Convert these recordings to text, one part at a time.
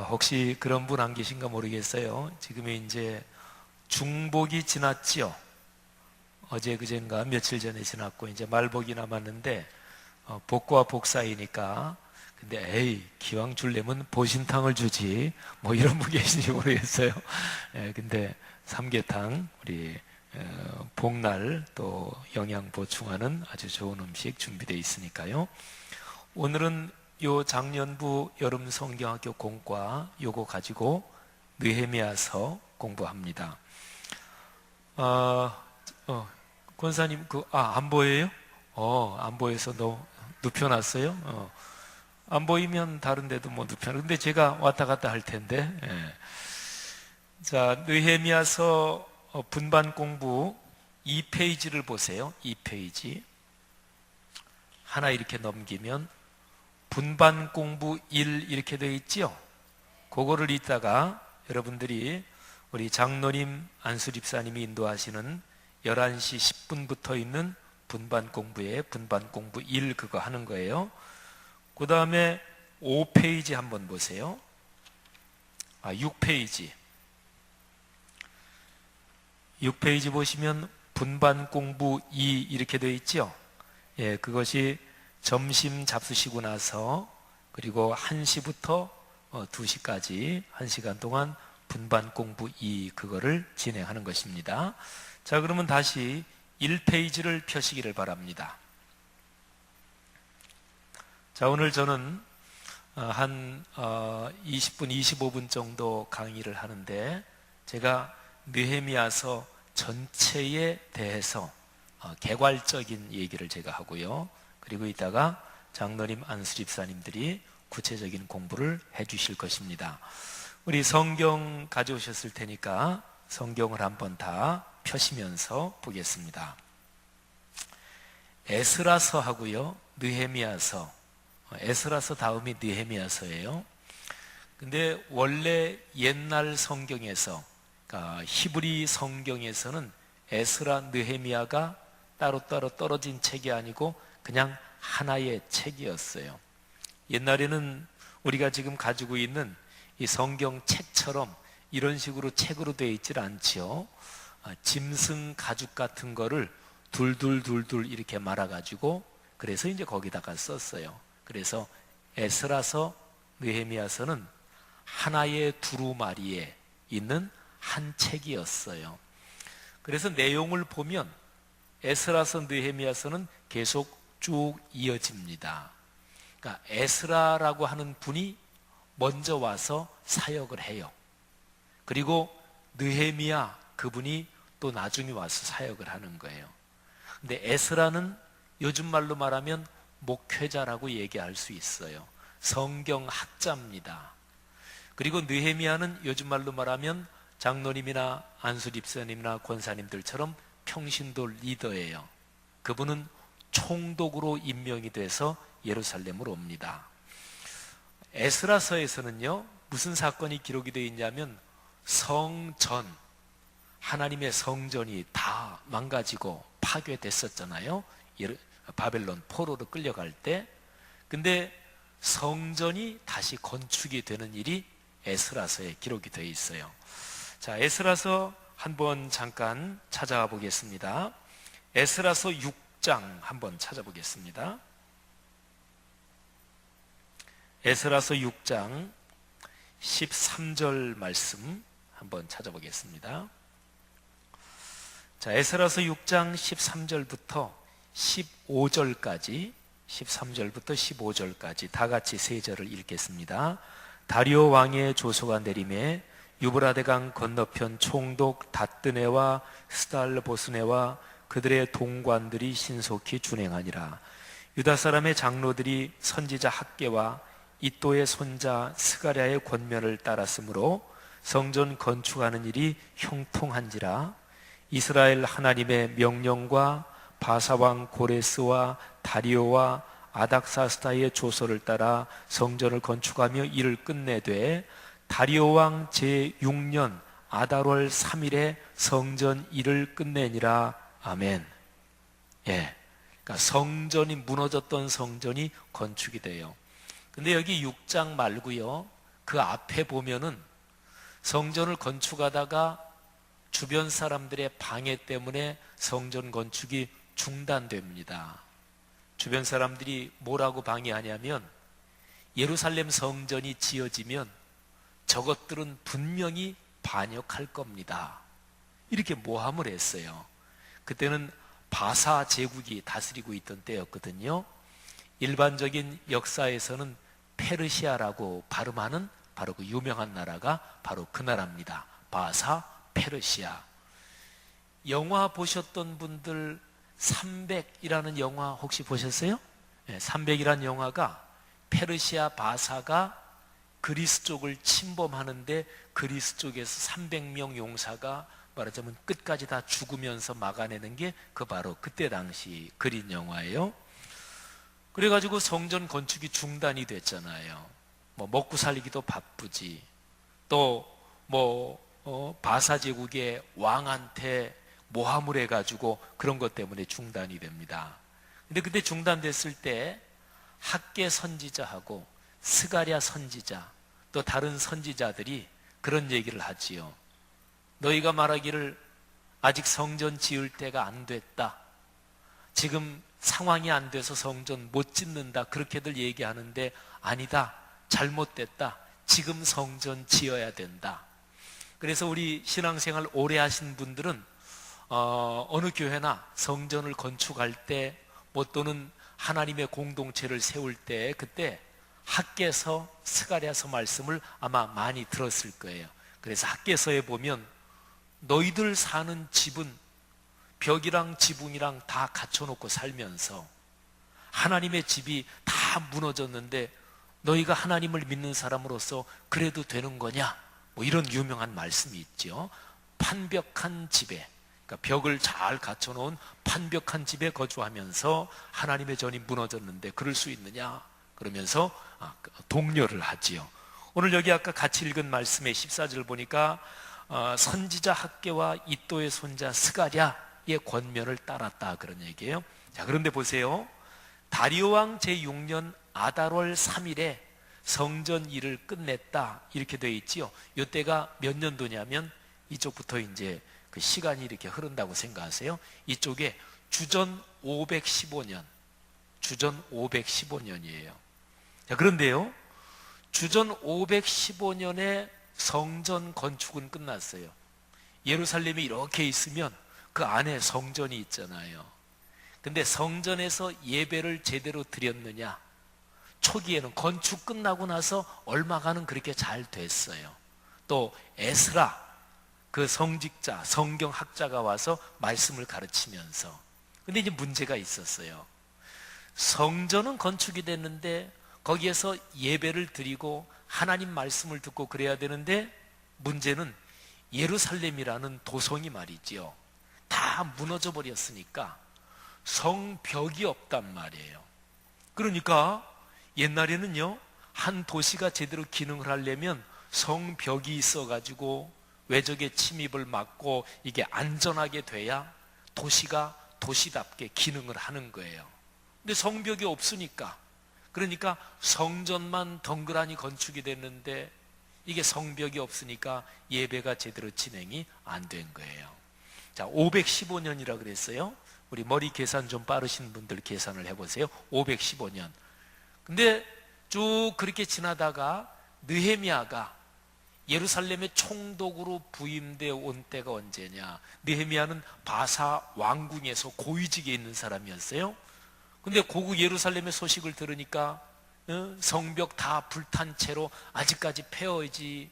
혹시 그런 분 안 계신가 모르겠어요. 지금이 이제 중복이 지났지요. 어제 그젠가 며칠 전에 지났고 이제 말복이 남았는데 복과 복 사이니까 근데 에이 기왕 줄려면 보신탕을 주지 뭐 이런 분 계신지 모르겠어요. 근데 삼계탕 우리 복날 또 영양 보충하는 아주 좋은 음식 준비되어 있으니까요. 오늘은 요 작년부 여름 성경학교 공과 요거 가지고 느헤미야서 공부합니다. 권사님 안 보여요? 안 보여서 눕혀놨어요? 안 보이면 다른 데도 뭐 눕혀놨. 근데 제가 왔다 갔다 할 텐데. 자, 느헤미야서 분반 공부 2페이지를 보세요. 2페이지. 하나 이렇게 넘기면 분반 공부 1 이렇게 되어 있지요. 그거를 이따가 여러분들이 우리 장로님 안수집사님이 인도하시는 11시 10분부터 있는 분반 공부에 분반 공부 1 그거 하는 거예요. 그 다음에 5페이지 한번 보세요. 6페이지. 6페이지 보시면 분반 공부 2 이렇게 되어 있죠. 예, 그것이 점심 잡수시고 나서 그리고 1시부터 2시까지 1시간 동안 분반 공부 2 그거를 진행하는 것입니다. 자, 그러면 다시 1페이지를 펴시기를 바랍니다. 자, 오늘 저는 한 20분, 25분 정도 강의를 하는데 제가 느헤미야서 전체에 대해서 개괄적인 얘기를 제가 하고요. 그리고 이따가 장로님 안수집사님들이 구체적인 공부를 해 주실 것입니다. 우리 성경 가져오셨을 테니까 성경을 한번 다 펴시면서 보겠습니다. 에스라서 하고요, 느헤미야서. 에스라서 다음이 느헤미야서예요. 근데 원래 옛날 성경에서, 그러니까 히브리 성경에서는 에스라, 느헤미야가 따로따로 떨어진 책이 아니고 그냥 하나의 책이었어요. 옛날에는 우리가 지금 가지고 있는 이 성경 책처럼 이런 식으로 책으로 되어 있질 않지요. 짐승 가죽 같은 거를 둘둘둘둘 이렇게 말아가지고 그래서 이제 거기다가 썼어요. 그래서 에스라서, 느헤미야서는 하나의 두루마리에 있는 한 책이었어요. 그래서 내용을 보면 에스라서, 느헤미야서는 계속 쭉 이어집니다. 그러니까 에스라라고 하는 분이 먼저 와서 사역을 해요. 그리고 느헤미야 그분이 또 나중에 와서 사역을 하는 거예요. 근데 에스라는 요즘 말로 말하면 목회자라고 얘기할 수 있어요. 성경학자입니다. 그리고 느헤미야는 요즘 말로 말하면 장로님이나 안수집사님이나 권사님들처럼 평신도 리더예요. 그분은 총독으로 임명이 돼서 예루살렘으로 옵니다. 에스라서에서는요, 무슨 사건이 기록이 되어 있냐면 성전, 하나님의 성전이 다 망가지고 파괴됐었잖아요. 바벨론 포로로 끌려갈 때. 근데 성전이 다시 건축이 되는 일이 에스라서에 기록이 되어 있어요. 자, 에스라서 한번 잠깐 찾아와 보겠습니다. 에스라서 6장 한번 찾아보겠습니다. 에스라서 6장 13절 말씀 한번 찾아보겠습니다. 자, 에스라서 6장 13절부터 15절까지 13절부터 15절까지 다 같이 세 절을 읽겠습니다. 다리오 왕의 조소가 내림에 유브라데강 건너편 총독 다뜨네와 스달보스네와 그들의 동관들이 신속히 준행하니라. 유다 사람의 장로들이 선지자 학개와 이또의 손자 스가랴의 권면을 따랐으므로 성전 건축하는 일이 형통한지라. 이스라엘 하나님의 명령과 바사왕 고레스와 다리오와 아닥사스다의 조서를 따라 성전을 건축하며 이를 끝내되 다리오 왕 제6년 아달월 3일에 성전 일을 끝내니라. 아멘. 예, 그러니까 성전이 무너졌던 성전이 건축이 돼요. 근데 여기 6장 말고요, 그 앞에 보면은 성전을 건축하다가 주변 사람들의 방해 때문에 성전 건축이 중단됩니다. 주변 사람들이 뭐라고 방해하냐면 예루살렘 성전이 지어지면 저것들은 분명히 반역할 겁니다. 이렇게 모함을 했어요. 그때는 바사 제국이 다스리고 있던 때였거든요. 일반적인 역사에서는 페르시아라고 발음하는 바로 그 유명한 나라가 바로 그 나라입니다. 바사, 페르시아. 영화 보셨던 분들 300이라는 영화 혹시 보셨어요? 네, 300이라는 영화가 페르시아 바사가 그리스 쪽을 침범하는데 그리스 쪽에서 300명 용사가 말하자면 끝까지 다 죽으면서 막아내는 게 그 바로 그때 당시 그린 영화예요. 그래가지고 성전 건축이 중단이 됐잖아요. 뭐 먹고 살기도 바쁘지. 또 바사 제국의 왕한테 모함을 해가지고 그런 것 때문에 중단이 됩니다. 근데 그때 중단됐을 때 학개 선지자하고 스가랴 선지자 또 다른 선지자들이 그런 얘기를 하지요. 너희가 말하기를 아직 성전 지을 때가 안 됐다. 지금 상황이 안 돼서 성전 못 짓는다. 그렇게들 얘기하는데 아니다. 잘못됐다. 지금 성전 지어야 된다. 그래서 우리 신앙생활 오래 하신 분들은 어느 교회나 성전을 건축할 때 또는 하나님의 공동체를 세울 때 그때 학개서 스가랴서 말씀을 아마 많이 들었을 거예요. 그래서 학개서에 보면 너희들 사는 집은 벽이랑 지붕이랑 다 갖춰놓고 살면서 하나님의 집이 다 무너졌는데 너희가 하나님을 믿는 사람으로서 그래도 되는 거냐? 이런 유명한 말씀이 있죠. 판벽한 집에, 그러니까 벽을 잘 갖춰놓은 판벽한 집에 거주하면서 하나님의 전이 무너졌는데 그럴 수 있느냐? 그러면서 독려를 하지요. 오늘 여기 아까 같이 읽은 말씀의 14절 보니까 선지자 학개와 이도의 손자 스가랴의 권면을 따랐다 그런 얘기예요. 자, 그런데 보세요. 다리오 왕 제6년 아달월 3일에 성전 일을 끝냈다 이렇게 되어 있지요. 이때가 몇 년도냐면 이쪽부터 이제 그 시간이 이렇게 흐른다고 생각하세요. 이쪽에 주전 515년, 주전 515년이에요. 자, 그런데요, 주전 515년에 성전 건축은 끝났어요. 예루살렘이 이렇게 있으면 그 안에 성전이 있잖아요. 근데 성전에서 예배를 제대로 드렸느냐? 초기에는 건축 끝나고 나서 얼마간은 그렇게 잘 됐어요. 또 에스라 그 성직자, 성경학자가 와서 말씀을 가르치면서. 근데 이제 문제가 있었어요. 성전은 건축이 됐는데 거기에서 예배를 드리고 하나님 말씀을 듣고 그래야 되는데 문제는 예루살렘이라는 도성이 말이지요. 다 무너져 버렸으니까 성벽이 없단 말이에요. 그러니까 옛날에는요, 한 도시가 제대로 기능을 하려면 성벽이 있어가지고 외적의 침입을 막고 이게 안전하게 돼야 도시가 도시답게 기능을 하는 거예요. 근데 성벽이 없으니까, 그러니까 성전만 덩그러니 건축이 됐는데 이게 성벽이 없으니까 예배가 제대로 진행이 안 된 거예요. 자, 515년이라 그랬어요. 우리 머리 계산 좀 빠르신 분들 계산을 해보세요. 515년. 근데 쭉 그렇게 지나다가 느헤미야가 예루살렘의 총독으로 부임되어 온 때가 언제냐? 느헤미야는 바사 왕궁에서 고위직에 있는 사람이었어요. 근데 고국 예루살렘의 소식을 들으니까 성벽 다 불탄 채로 아직까지 폐허이지,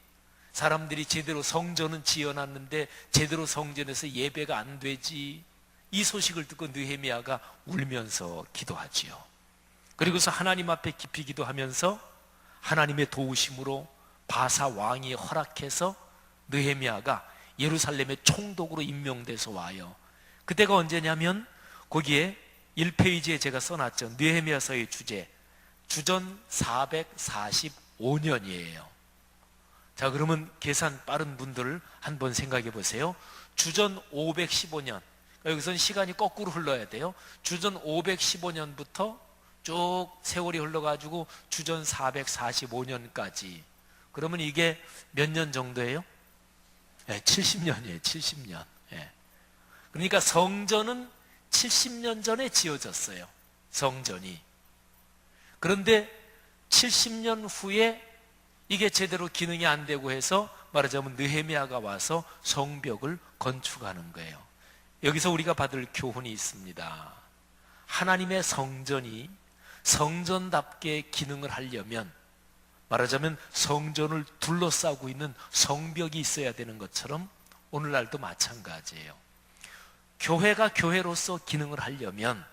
사람들이 제대로 성전은 지어놨는데 제대로 성전에서 예배가 안 되지, 이 소식을 듣고 느헤미야가 울면서 기도하지요. 그리고서 하나님 앞에 깊이 기도하면서 하나님의 도우심으로 바사 왕이 허락해서 느헤미야가 예루살렘의 총독으로 임명돼서 와요. 그때가 언제냐면 거기에 1페이지에 제가 써놨죠. 느헤미야서의 주제, 주전 445년이에요. 자, 그러면 계산 빠른 분들 한번 생각해 보세요. 주전 515년, 여기서는 시간이 거꾸로 흘러야 돼요. 주전 515년부터 쭉 세월이 흘러가지고 주전 445년까지, 그러면 이게 몇 년 정도예요? 네, 70년이에요. 70년. 예. 그러니까 성전은 70년 전에 지어졌어요. 성전이. 그런데 70년 후에 이게 제대로 기능이 안 되고 해서 말하자면 느헤미야가 와서 성벽을 건축하는 거예요. 여기서 우리가 받을 교훈이 있습니다. 하나님의 성전이 성전답게 기능을 하려면 말하자면 성전을 둘러싸고 있는 성벽이 있어야 되는 것처럼 오늘날도 마찬가지예요. 교회가 교회로서 기능을 하려면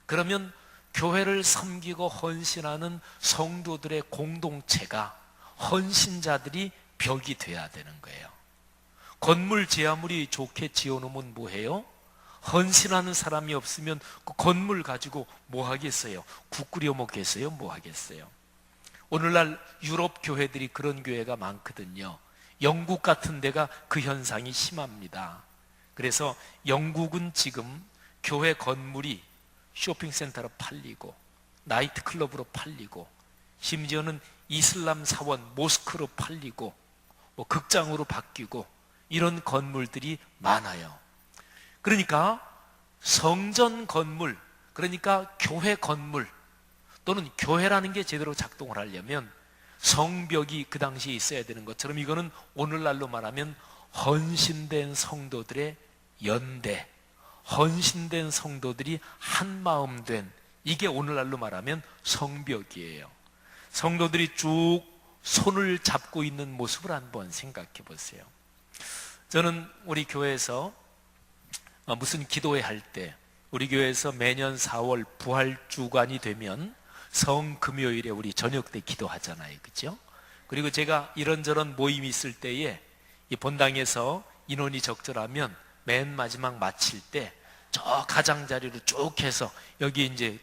그러면 교회를 섬기고 헌신하는 성도들의 공동체가 헌신자들이 벽이 돼야 되는 거예요. 건물 제 아무리 좋게 지어놓으면 뭐해요? 헌신하는 사람이 없으면 그 건물 가지고 뭐 하겠어요? 국 끓여 먹겠어요? 뭐 하겠어요? 오늘날 유럽 교회들이 그런 교회가 많거든요. 영국 같은 데가 그 현상이 심합니다. 그래서 영국은 지금 교회 건물이 쇼핑센터로 팔리고 나이트클럽으로 팔리고 심지어는 이슬람 사원 모스크로 팔리고 뭐 극장으로 바뀌고 이런 건물들이 많아요. 그러니까 성전 건물, 그러니까 교회 건물 또는 교회라는 게 제대로 작동을 하려면 성벽이 그 당시에 있어야 되는 것처럼 이거는 오늘날로 말하면 헌신된 성도들의 연대, 헌신된 성도들이 한마음 된, 이게 오늘날로 말하면 성벽이에요. 성도들이 쭉 손을 잡고 있는 모습을 한번 생각해 보세요. 저는 우리 교회에서 무슨 기도회 할 때 우리 교회에서 매년 4월 부활주간이 되면 성금요일에 우리 저녁 때 기도하잖아요. 그죠? 그리고 제가 이런저런 모임이 있을 때에 이 본당에서 인원이 적절하면 맨 마지막 마칠 때 저 가장자리로 쭉 해서 여기 이제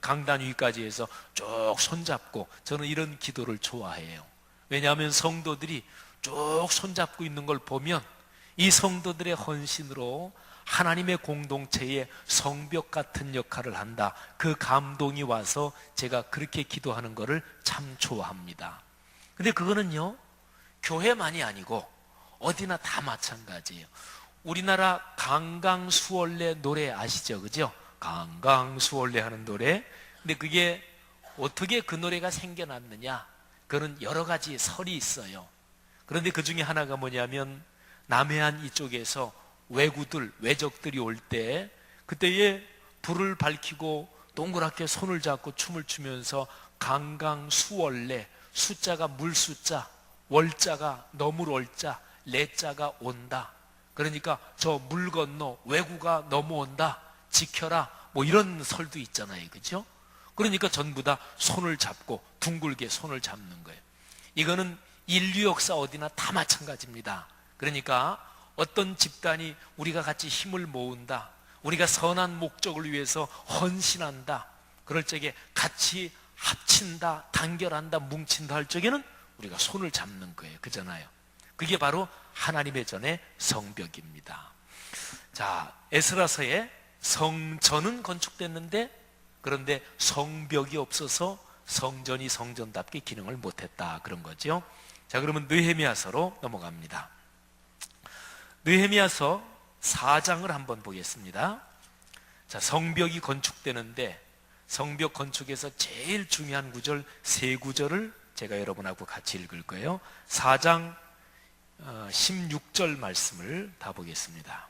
강단 위까지 해서 쭉 손잡고 저는 이런 기도를 좋아해요. 왜냐하면 성도들이 쭉 손잡고 있는 걸 보면 이 성도들의 헌신으로 하나님의 공동체에 성벽 같은 역할을 한다. 그 감동이 와서 제가 그렇게 기도하는 것을 참 좋아합니다. 근데 그거는요, 교회만이 아니고 어디나 다 마찬가지예요. 우리나라 강강수월래 노래 아시죠? 그죠? 강강수월래 하는 노래. 근데 그게 어떻게 그 노래가 생겨났느냐? 그거는 여러 가지 설이 있어요. 그런데 그 중에 하나가 뭐냐면 남해안 이쪽에서 외적들이 올 때 그때에 불을 밝히고 동그랗게 손을 잡고 춤을 추면서 강강수월래, 숫자가 물숫자, 월자가 넘을 월자, 레자가 온다. 그러니까 저 물 건너 외구가 넘어온다, 지켜라, 뭐 이런 설도 있잖아요. 그죠? 그러니까 전부 다 손을 잡고 둥글게 손을 잡는 거예요. 이거는 인류 역사 어디나 다 마찬가지입니다. 그러니까 어떤 집단이 우리가 같이 힘을 모은다, 우리가 선한 목적을 위해서 헌신한다, 그럴 적에 같이 합친다, 단결한다, 뭉친다 할 적에는 우리가 손을 잡는 거예요. 그잖아요. 그게 바로 하나님의 전의 성벽입니다. 자, 에스라서에 성전은 건축됐는데 그런데 성벽이 없어서 성전이 성전답게 기능을 못했다, 그런 거죠. 자, 그러면 느헤미야서로 넘어갑니다. 느헤미야서 4장을 한번 보겠습니다. 자, 성벽이 건축되는데 성벽 건축에서 제일 중요한 구절 세 구절을 제가 여러분하고 같이 읽을 거예요. 4장 16절 말씀을 다 보겠습니다.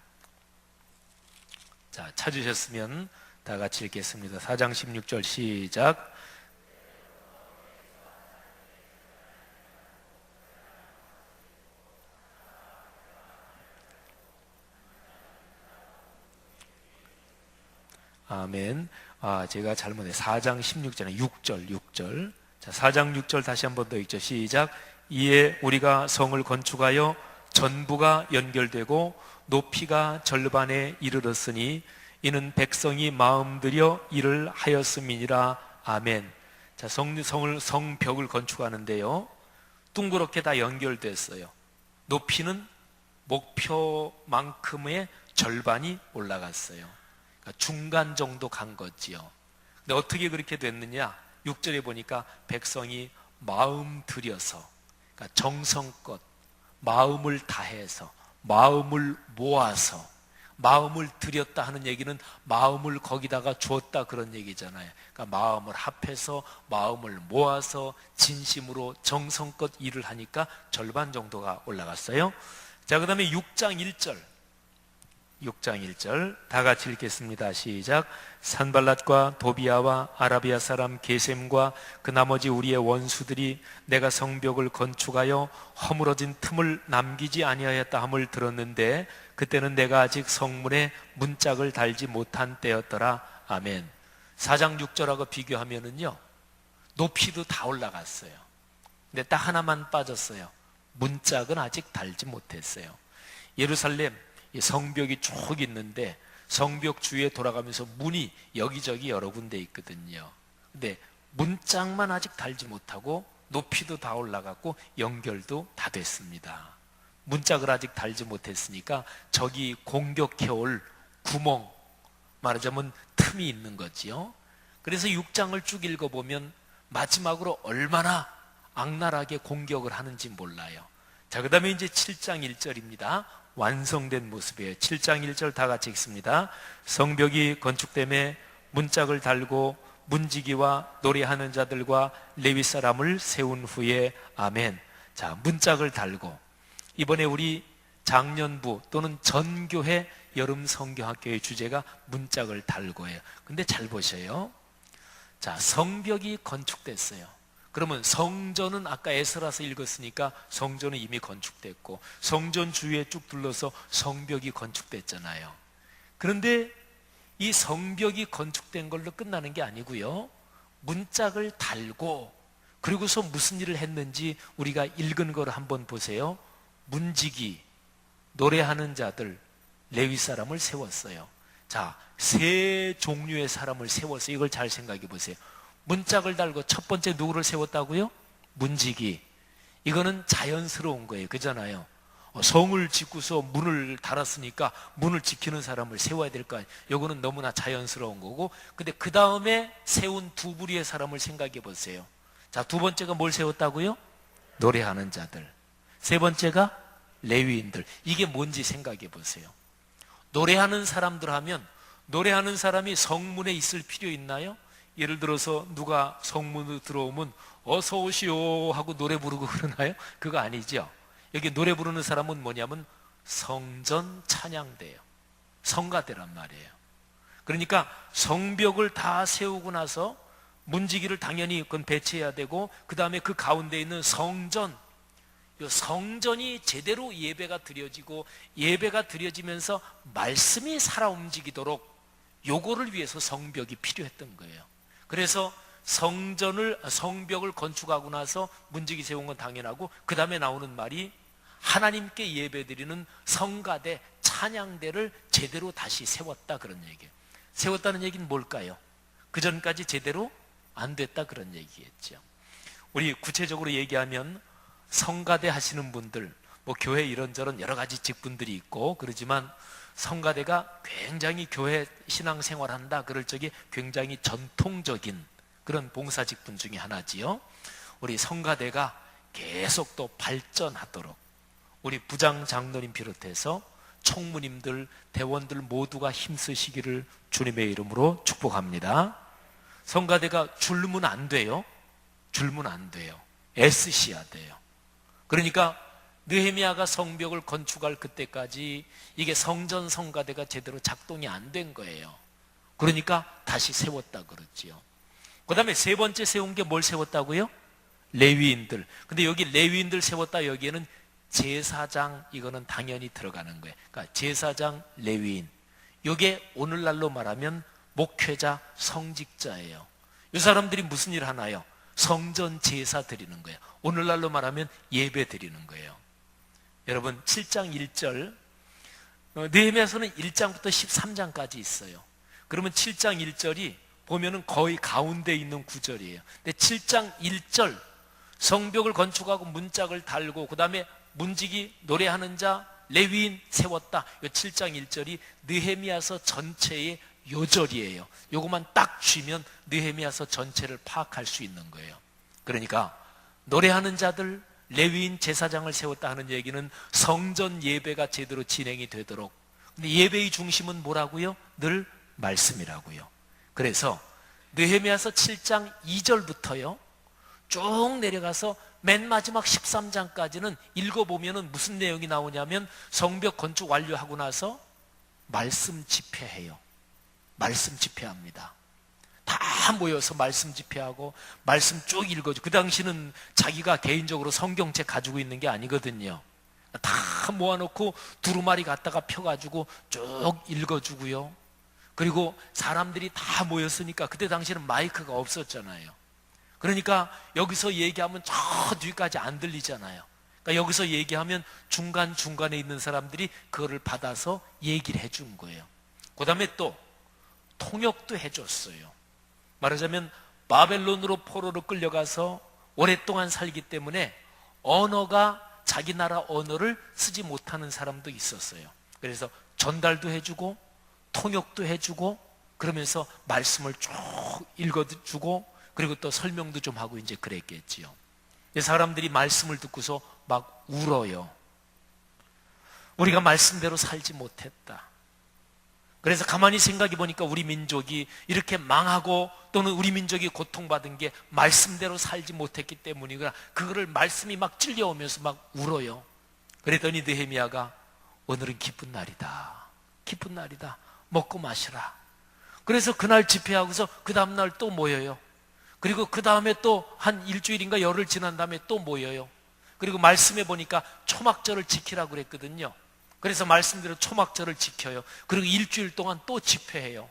자, 찾으셨으면 다 같이 읽겠습니다. 4장 16절 시작. 아멘. 제가 잘못해 4장 16절에 6절. 자, 4장 6절 다시 한 번 더 읽죠. 시작. 이에 우리가 성을 건축하여 전부가 연결되고 높이가 절반에 이르렀으니 이는 백성이 마음 들여 일을 하였음이니라. 아멘. 자, 성벽을 건축하는데요, 둥그렇게 다 연결됐어요. 높이는 목표만큼의 절반이 올라갔어요. 그러니까 중간 정도 간 거지요. 근데 어떻게 그렇게 됐느냐? 6절에 보니까 백성이 마음 들여서, 그러니까 정성껏 마음을 다해서 마음을 모아서 마음을 들였다 하는 얘기는 마음을 거기다가 줬다 그런 얘기잖아요. 그러니까 마음을 합해서 마음을 모아서 진심으로 정성껏 일을 하니까 절반 정도가 올라갔어요. 자, 그 다음에 6장 1절 다 같이 읽겠습니다. 시작. 산발랏과 도비아와 아라비아 사람 게셈과 그 나머지 우리의 원수들이 내가 성벽을 건축하여 허물어진 틈을 남기지 아니하였다 함을 들었는데 그때는 내가 아직 성문에 문짝을 달지 못한 때였더라. 아멘. 4장 6절하고 비교하면은요, 높이도 다 올라갔어요. 근데 딱 하나만 빠졌어요. 문짝은 아직 달지 못했어요. 예루살렘 이 성벽이 쭉 있는데 성벽 주위에 돌아가면서 문이 여기저기 여러 군데 있거든요. 근데 문짝만 아직 달지 못하고 높이도 다 올라갔고 연결도 다 됐습니다. 문짝을 아직 달지 못했으니까 저기 공격해올 구멍, 말하자면 틈이 있는 거지요. 그래서 6장을 쭉 읽어보면 마지막으로 얼마나 악랄하게 공격을 하는지 몰라요. 자, 그 다음에 이제 7장 1절입니다. 완성된 모습이에요. 7장 1절 다 같이 읽습니다. 성벽이 건축됨에 문짝을 달고 문지기와 노래하는 자들과 레위 사람을 세운 후에 아멘. 자, 문짝을 달고 이번에 우리 작년부 또는 전교회 여름 성경학교의 주제가 문짝을 달고예요. 근데 잘 보셔요. 자, 성벽이 건축됐어요. 그러면 성전은 아까 에스라서 읽었으니까 성전은 이미 건축됐고 성전 주위에 쭉 둘러서 성벽이 건축됐잖아요. 그런데 이 성벽이 건축된 걸로 끝나는 게 아니고요, 문짝을 달고 그리고서 무슨 일을 했는지 우리가 읽은 거를 한번 보세요. 문지기, 노래하는 자들, 레위 사람을 세웠어요. 자, 세 종류의 사람을 세웠어요. 이걸 잘 생각해 보세요. 문짝을 달고 첫 번째 누구를 세웠다고요? 문지기. 이거는 자연스러운 거예요. 그잖아요. 성을 짓고서 문을 달았으니까 문을 지키는 사람을 세워야 될 거 아니에요. 이거는 너무나 자연스러운 거고, 근데 그 다음에 세운 두 부류의 사람을 생각해 보세요. 자, 두 번째가 뭘 세웠다고요? 노래하는 자들. 세 번째가 레위인들. 이게 뭔지 생각해 보세요. 노래하는 사람들 하면 노래하는 사람이 성문에 있을 필요 있나요? 예를 들어서 누가 성문으로 들어오면 어서 오시오 하고 노래 부르고 그러나요? 그거 아니죠. 여기 노래 부르는 사람은 뭐냐면 성전 찬양대예요. 성가대란 말이에요. 그러니까 성벽을 다 세우고 나서 문지기를 당연히 그건 배치해야 되고, 그 다음에 그 가운데 있는 성전, 성전이 제대로 예배가 드려지고 예배가 드려지면서 말씀이 살아 움직이도록 요거를 위해서 성벽이 필요했던 거예요. 그래서 성벽을 건축하고 나서 문지기 세운 건 당연하고, 그 다음에 나오는 말이 하나님께 예배드리는 성가대, 찬양대를 제대로 다시 세웠다 그런 얘기예요. 세웠다는 얘기는 뭘까요? 그 전까지 제대로 안 됐다 그런 얘기겠죠. 우리 구체적으로 얘기하면 성가대 하시는 분들, 뭐 교회 이런저런 여러 가지 직분들이 있고 그러지만 성가대가 굉장히 교회 신앙생활한다 그럴 적에 굉장히 전통적인 그런 봉사 직분 중에 하나지요. 우리 성가대가 계속 또 발전하도록 우리 부장 장로님 비롯해서 총무님들, 대원들 모두가 힘쓰시기를 주님의 이름으로 축복합니다. 성가대가 줄면 안 돼요. 줄면 안 돼요. 애쓰셔야 돼요. 그러니까 느헤미야가 성벽을 건축할 그때까지 이게 성전 성가대가 제대로 작동이 안 된 거예요. 그러니까 다시 세웠다 그러지요. 그 다음에 세 번째 세운 게 뭘 세웠다고요? 레위인들. 근데 여기 레위인들 세웠다, 여기에는 제사장, 이거는 당연히 들어가는 거예요. 그러니까 제사장, 레위인. 이게 오늘날로 말하면 목회자, 성직자예요. 이 사람들이 무슨 일 하나요? 성전 제사 드리는 거예요. 오늘날로 말하면 예배 드리는 거예요. 여러분 7장 1절, 느헤미야서는 1장부터 13장까지 있어요. 그러면 7장 1절이 보면은 거의 가운데 있는 구절이에요. 근데 7장 1절, 성벽을 건축하고 문짝을 달고 그 다음에 문지기, 노래하는 자, 레위인 세웠다. 이 7장 1절이 느헤미야서 전체의 요절이에요. 요것만 딱 쥐면 느헤미야서 전체를 파악할 수 있는 거예요. 그러니까 노래하는 자들, 레위인 제사장을 세웠다 하는 얘기는 성전 예배가 제대로 진행이 되도록. 근데 예배의 중심은 뭐라고요? 늘 말씀이라고요. 그래서 느헤미야서 7장 2절부터요 쭉 내려가서 맨 마지막 13장까지는 읽어보면 무슨 내용이 나오냐면 성벽 건축 완료하고 나서 말씀 집회해요. 말씀 집회합니다. 다 모여서 말씀 집회하고 말씀 쭉 읽어주고, 그 당시는 자기가 개인적으로 성경책 가지고 있는 게 아니거든요. 다 모아놓고 두루마리 갖다가 펴가지고 쭉 읽어주고요. 그리고 사람들이 다 모였으니까 그때 당시에는 마이크가 없었잖아요. 그러니까 여기서 얘기하면 저 뒤까지 안 들리잖아요. 그러니까 여기서 얘기하면 중간중간에 있는 사람들이 그거를 받아서 얘기를 해준 거예요. 그 다음에 또 통역도 해줬어요. 말하자면 바벨론으로 포로로 끌려가서 오랫동안 살기 때문에 언어가 자기 나라 언어를 쓰지 못하는 사람도 있었어요. 그래서 전달도 해주고 통역도 해주고 그러면서 말씀을 쭉 읽어주고 그리고 또 설명도 좀 하고 이제 그랬겠지요. 사람들이 말씀을 듣고서 막 울어요. 우리가 말씀대로 살지 못했다. 그래서 가만히 생각해 보니까 우리 민족이 이렇게 망하고 또는 우리 민족이 고통받은 게 말씀대로 살지 못했기 때문이구나. 그거를 말씀이 막 찔려오면서 막 울어요. 그랬더니 느헤미야가 오늘은 기쁜 날이다. 기쁜 날이다. 먹고 마시라. 그래서 그날 집회하고서 그 다음날 또 모여요. 그리고 그 다음에 또 한 일주일인가 열흘 지난 다음에 또 모여요. 그리고 말씀해 보니까 초막절을 지키라고 그랬거든요. 그래서 말씀대로 초막절을 지켜요. 그리고 일주일 동안 또 집회해요.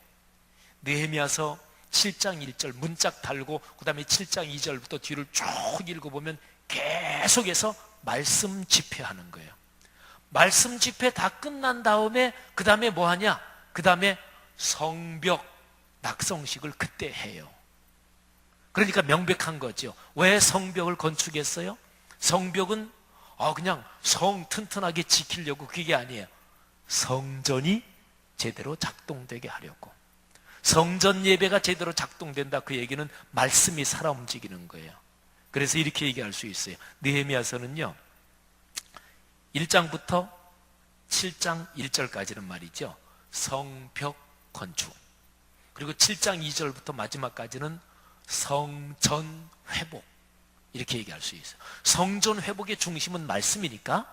느헤미야서 7장 1절 문짝 달고 그 다음에 7장 2절부터 뒤를 쭉 읽어보면 계속해서 말씀 집회하는 거예요. 말씀 집회 다 끝난 다음에 그 다음에 뭐 하냐? 그 다음에 성벽 낙성식을 그때 해요. 그러니까 명백한 거죠. 왜 성벽을 건축했어요? 성벽은 그냥 성 튼튼하게 지키려고 그게 아니에요. 성전이 제대로 작동되게 하려고. 성전 예배가 제대로 작동된다. 그 얘기는 말씀이 살아 움직이는 거예요. 그래서 이렇게 얘기할 수 있어요. 느헤미야서는요 1장부터 7장 1절까지는 말이죠 성벽 건축, 그리고 7장 2절부터 마지막까지는 성전 회복, 이렇게 얘기할 수 있어요. 성전 회복의 중심은 말씀이니까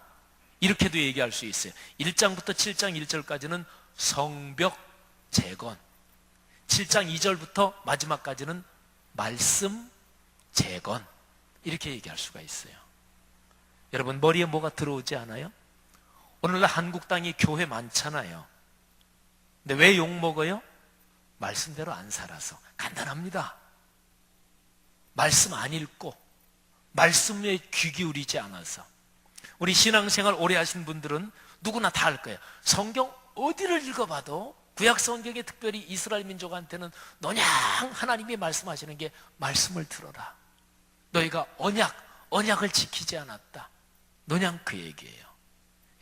이렇게도 얘기할 수 있어요. 1장부터 7장 1절까지는 성벽 재건, 7장 2절부터 마지막까지는 말씀 재건, 이렇게 얘기할 수가 있어요. 여러분 머리에 뭐가 들어오지 않아요? 오늘날 한국 땅에 교회 많잖아요. 근데 왜 욕먹어요? 말씀대로 안 살아서. 간단합니다. 말씀 안 읽고 말씀에 귀 기울이지 않아서. 우리 신앙생활 오래 하신 분들은 누구나 다 알 거예요. 성경 어디를 읽어봐도 구약 성경에 특별히 이스라엘 민족한테는 너냥 하나님이 말씀하시는 게 말씀을 들어라. 너희가 언약을 지키지 않았다. 너냥 그 얘기예요.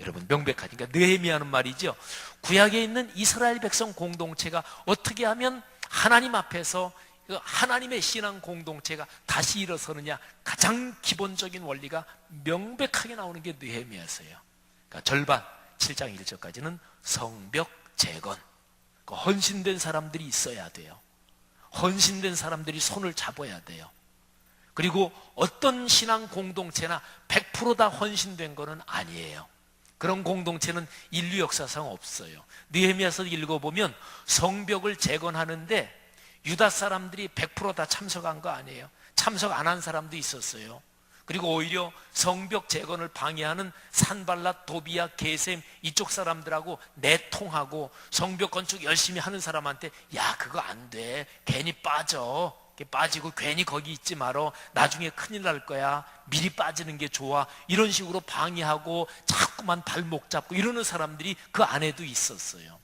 여러분 명백하니까 느헤미야는 말이죠. 구약에 있는 이스라엘 백성 공동체가 어떻게 하면 하나님 앞에서 하나님의 신앙 공동체가 다시 일어서느냐, 가장 기본적인 원리가 명백하게 나오는 게 느헤미야서예요. 그러니까 절반 7장 1절까지는 성벽 재건, 헌신된 사람들이 있어야 돼요. 헌신된 사람들이 손을 잡아야 돼요. 그리고 어떤 신앙 공동체나 100%다 헌신된 거는 아니에요. 그런 공동체는 인류 역사상 없어요. 느헤미야서 읽어보면 성벽을 재건하는데 유다 사람들이 100% 다 참석한 거 아니에요. 참석 안 한 사람도 있었어요. 그리고 오히려 성벽 재건을 방해하는 산발랏, 도비야, 게셈 이쪽 사람들하고 내통하고 성벽 건축 열심히 하는 사람한테 야 그거 안 돼, 괜히 빠지고 괜히 거기 있지 말어, 나중에 큰일 날 거야, 미리 빠지는 게 좋아, 이런 식으로 방해하고 자꾸만 발목 잡고 이러는 사람들이 그 안에도 있었어요.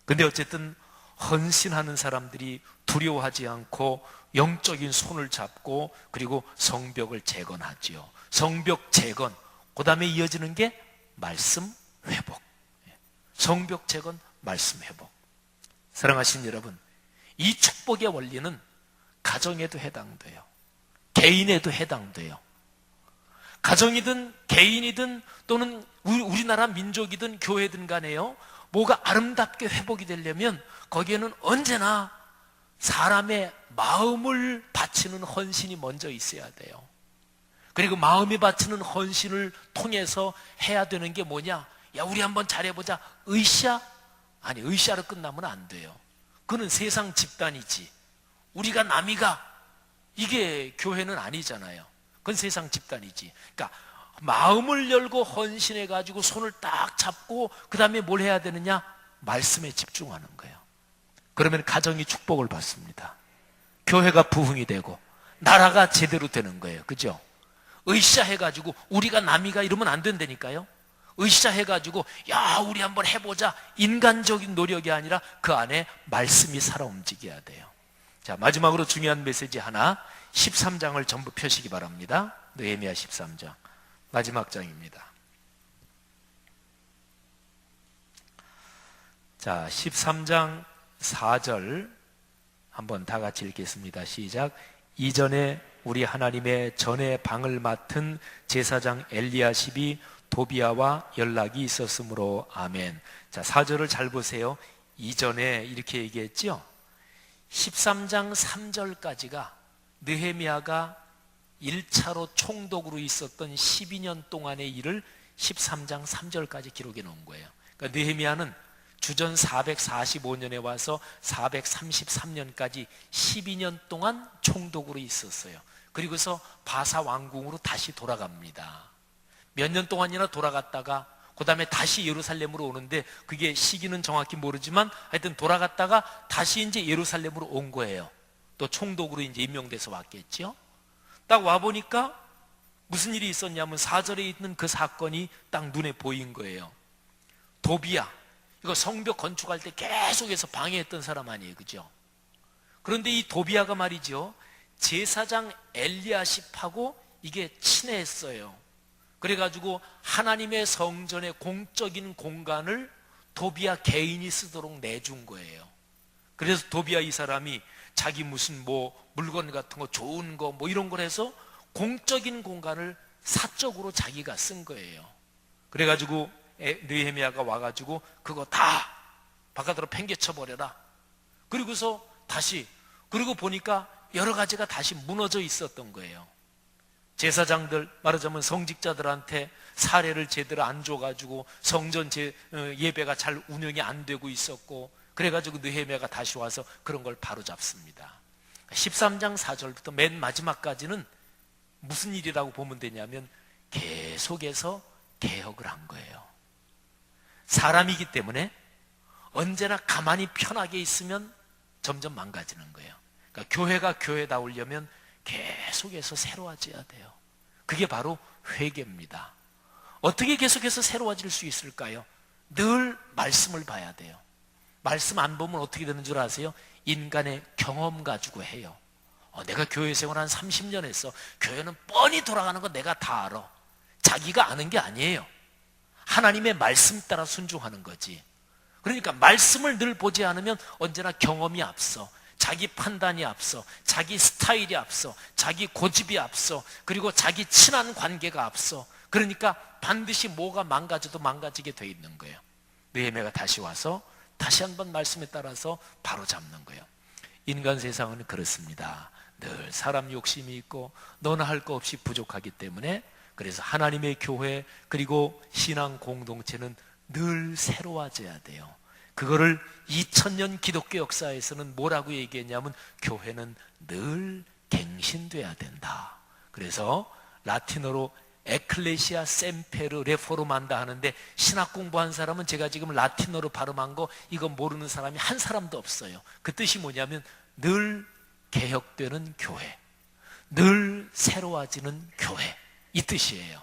근데 어쨌든 헌신하는 사람들이 두려워하지 않고 영적인 손을 잡고 그리고 성벽을 재건하지요. 성벽 재건, 그 다음에 이어지는 게 말씀 회복. 성벽 재건, 말씀 회복. 사랑하신 여러분, 이 축복의 원리는 가정에도 해당돼요. 개인에도 해당돼요. 가정이든 개인이든 또는 우리나라 민족이든 교회든 간에요, 뭐가 아름답게 회복이 되려면 거기에는 언제나 사람의 마음을 바치는 헌신이 먼저 있어야 돼요. 그리고 마음이 바치는 헌신을 통해서 해야 되는 게 뭐냐? 야, 우리 한번 잘해보자. 으쌰? 아니, 으쌰로 끝나면 안 돼요. 그거는 세상 집단이지. 우리가 남이가, 이게 교회는 아니잖아요. 그건 세상 집단이지. 그러니까 마음을 열고 헌신해가지고 손을 딱 잡고 그 다음에 뭘 해야 되느냐? 말씀에 집중하는 거예요. 그러면 가정이 축복을 받습니다. 교회가 부흥이 되고 나라가 제대로 되는 거예요. 그죠? 으쌰 해가지고 우리가 남이가 이러면 안 된다니까요. 으쌰 해가지고 야, 우리 한번 해보자, 인간적인 노력이 아니라 그 안에 말씀이 살아 움직여야 돼요. 자, 마지막으로 중요한 메시지 하나, 13장을 전부 펴시기 바랍니다. 느헤미야 13장 마지막 장입니다. 자, 13장 4절 한번 다 같이 읽겠습니다. 시작. 이전에 우리 하나님의 전에 방을 맡은 제사장 엘리야십이 도비야와 연락이 있었으므로. 아멘. 자, 4절을 잘 보세요. 이전에 이렇게 얘기했죠. 13장 3절까지가 느헤미야가 1차로 총독으로 있었던 12년 동안의 일을 13장 3절까지 기록해 놓은 거예요. 그러니까 느헤미야는 주전 445년에 와서 433년까지 12년 동안 총독으로 있었어요. 그리고서 바사 왕궁으로 다시 돌아갑니다. 몇 년 동안이나 돌아갔다가 그 다음에 다시 예루살렘으로 오는데, 그게 시기는 정확히 모르지만 하여튼 돌아갔다가 다시 이제 예루살렘으로 온 거예요. 또 총독으로 이제 임명돼서 왔겠죠. 딱 와보니까 무슨 일이 있었냐면 4절에 있는 그 사건이 딱 눈에 보인 거예요. 도비야, 이거 성벽 건축할 때 계속해서 방해했던 사람 아니에요, 그죠? 그런데 이 도비야가 말이죠, 제사장 엘리야십하고 이게 친했어요. 그래가지고 하나님의 성전의 공적인 공간을 도비야 개인이 쓰도록 내준 거예요. 그래서 도비야 이 사람이 자기 무슨 뭐 물건 같은 거 좋은 거 뭐 이런 걸 해서 공적인 공간을 사적으로 자기가 쓴 거예요. 그래가지고 느헤미야가 와가지고 그거 다 바깥으로 팽개쳐버려라. 그리고서 다시, 그리고 보니까 여러 가지가 다시 무너져 있었던 거예요. 제사장들, 말하자면 성직자들한테 사례를 제대로 안 줘가지고 성전 예배가 잘 운영이 안 되고 있었고, 그래가지고 느헤미야가 다시 와서 그런 걸 바로잡습니다. 13장 4절부터 맨 마지막까지는 무슨 일이라고 보면 되냐면 계속해서 개혁을 한 거예요. 사람이기 때문에 언제나 가만히 편하게 있으면 점점 망가지는 거예요. 그러니까 교회가 교회다우려면 계속해서 새로워져야 돼요. 그게 바로 회개입니다. 어떻게 계속해서 새로워질 수 있을까요? 늘 말씀을 봐야 돼요. 말씀 안 보면 어떻게 되는 줄 아세요? 인간의 경험 가지고 해요. 내가 교회 생활 한 30년 했어. 교회는 뻔히 돌아가는 거 내가 다 알아. 자기가 아는 게 아니에요. 하나님의 말씀 따라 순종하는 거지. 그러니까 말씀을 늘 보지 않으면 언제나 경험이 앞서, 자기 판단이 앞서, 자기 스타일이 앞서, 자기 고집이 앞서, 그리고 자기 친한 관계가 앞서. 그러니까 반드시 뭐가 망가져도 망가지게 돼 있는 거예요. 느헤미야가 다시 와서 다시 한번 말씀에 따라서 바로 잡는 거예요. 인간 세상은 그렇습니다. 늘 사람 욕심이 있고 너나 할 거 없이 부족하기 때문에, 그래서 하나님의 교회 그리고 신앙 공동체는 늘 새로워져야 돼요. 그거를 2000년 기독교 역사에서는 뭐라고 얘기했냐면 교회는 늘 갱신돼야 된다. 그래서 라틴어로 에클레시아 셈페르 레포르만다 하는데, 신학 공부한 사람은 제가 지금 라틴어로 발음한 거 이거 모르는 사람이 한 사람도 없어요. 그 뜻이 뭐냐면 늘 개혁되는 교회, 늘 새로워지는 교회, 이 뜻이에요.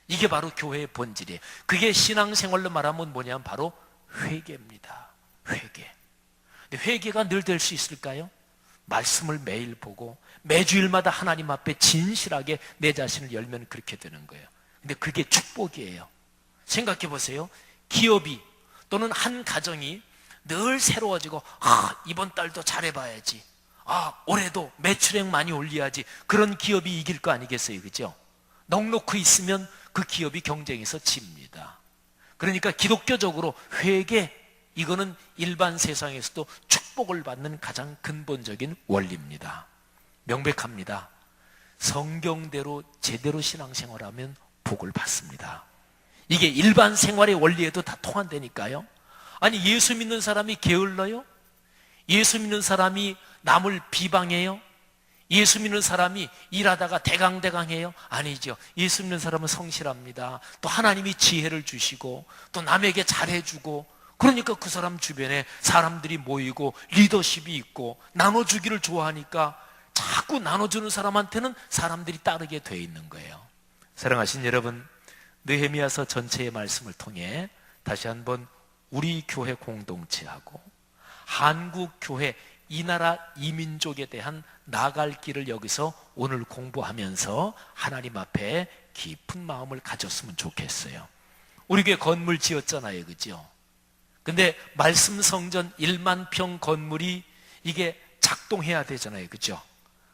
이게 바로 교회의 본질이에요. 그게 신앙생활로 말하면 뭐냐면 바로 회개입니다. 회개. 근데 회개가 늘 될 수 있을까요? 말씀을 매일 보고 매주일마다 하나님 앞에 진실하게 내 자신을 열면 그렇게 되는 거예요. 근데 그게 축복이에요. 생각해 보세요. 기업이 또는 한 가정이 늘 새로워지고, 이번 달도 잘해봐야지, 올해도 매출액 많이 올려야지, 그런 기업이 이길 거 아니겠어요, 그죠? 넉넉히 있으면 그 기업이 경쟁에서 집니다. 그러니까 기독교적으로 회계, 이거는 일반 세상에서도 축복을 받는 가장 근본적인 원리입니다. 명백합니다. 성경대로 제대로 신앙생활하면 복을 받습니다. 이게 일반 생활의 원리에도 다 통한다니까요. 아니, 예수 믿는 사람이 게을러요? 예수 믿는 사람이 남을 비방해요? 예수 믿는 사람이 일하다가 대강대강해요? 아니죠. 예수 믿는 사람은 성실합니다. 또 하나님이 지혜를 주시고 또 남에게 잘해주고, 그러니까 그 사람 주변에 사람들이 모이고 리더십이 있고 나눠주기를 좋아하니까 자꾸 나눠주는 사람한테는 사람들이 따르게 돼 있는 거예요. 사랑하신 여러분, 느헤미야서 전체의 말씀을 통해 다시 한번 우리 교회 공동체하고 한국 교회, 이 나라 이민족에 대한 나갈 길을 여기서 오늘 공부하면서 하나님 앞에 깊은 마음을 가졌으면 좋겠어요. 우리 교회 건물 지었잖아요, 그죠? 근데 말씀 성전 1만 평 건물이 이게 작동해야 되잖아요, 그죠?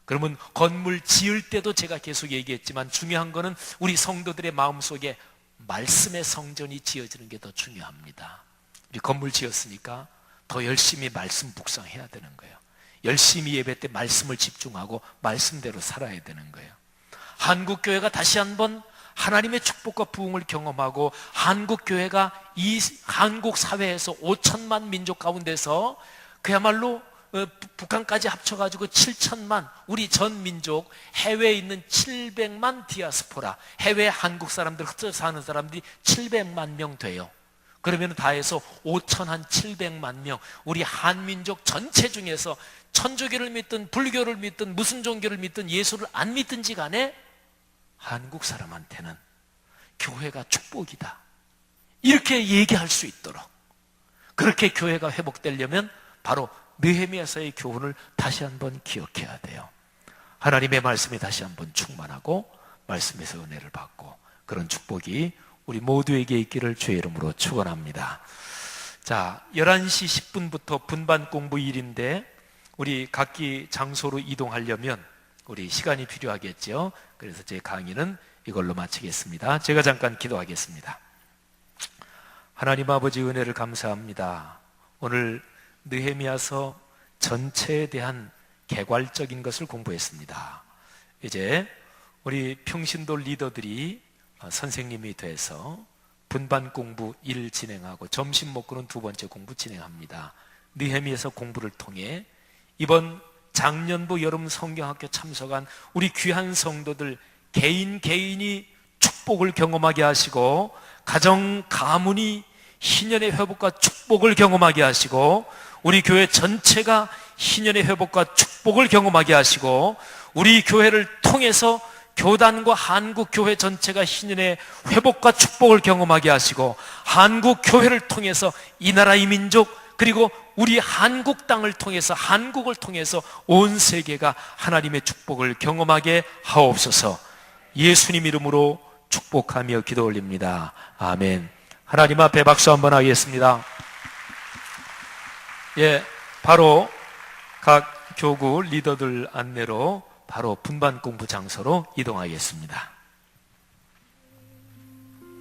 그러면 건물 지을 때도 제가 계속 얘기했지만 중요한 거는 우리 성도들의 마음속에 말씀의 성전이 지어지는 게 더 중요합니다. 우리 건물 지었으니까 더 열심히 말씀 묵상해야 되는 거예요. 열심히 예배 때 말씀을 집중하고 말씀대로 살아야 되는 거예요. 한국교회가 다시 한번 하나님의 축복과 부흥을 경험하고 한국교회가 이 한국 사회에서 5천만 민족 가운데서 그야말로 북한까지 합쳐가지고 7천만, 우리 전 민족, 해외에 있는 700만 디아스포라, 해외 한국 사람들 흩어져 사는 사람들이 700만 명 돼요. 그러면 다 해서 5,700만 명, 우리 한민족 전체 중에서 천주교를 믿든 불교를 믿든 무슨 종교를 믿든 예수를 안 믿든지 간에 한국 사람한테는 교회가 축복이다, 이렇게 얘기할 수 있도록, 그렇게 교회가 회복되려면 바로 느헤미야서의 교훈을 다시 한번 기억해야 돼요. 하나님의 말씀이 다시 한번 충만하고 말씀에서 은혜를 받고 그런 축복이 우리 모두에게 있기를 주의 이름으로 축원합니다. 자, 11시 10분부터 분반 공부 일인데 우리 각기 장소로 이동하려면 우리 시간이 필요하겠죠. 그래서 제 강의는 이걸로 마치겠습니다. 제가 잠깐 기도하겠습니다. 하나님 아버지, 은혜를 감사합니다. 오늘 느헤미야서 전체에 대한 개괄적인 것을 공부했습니다. 이제 우리 평신도 리더들이 선생님이 돼서 분반 공부 1 진행하고 점심 먹고는 두 번째 공부 진행합니다. 느헤미야서 공부를 통해 이번 작년도 여름 성경학교 참석한 우리 귀한 성도들 개인이 축복을 경험하게 하시고 가정 가문이 희년의 회복과 축복을 경험하게 하시고 우리 교회 전체가 희년의 회복과 축복을 경험하게 하시고 우리 교회를 통해서 교단과 한국 교회 전체가 희년의 회복과 축복을 경험하게 하시고 한국 교회를 통해서 이 나라 이 민족 그리고 우리 한국 땅을 통해서 한국을 통해서 온 세계가 하나님의 축복을 경험하게 하옵소서. 예수님 이름으로 축복하며 기도 올립니다. 아멘. 하나님 앞에 박수 한번 하겠습니다. 예, 바로 각 교구 리더들 안내로 바로 분반 공부 장소로 이동하겠습니다.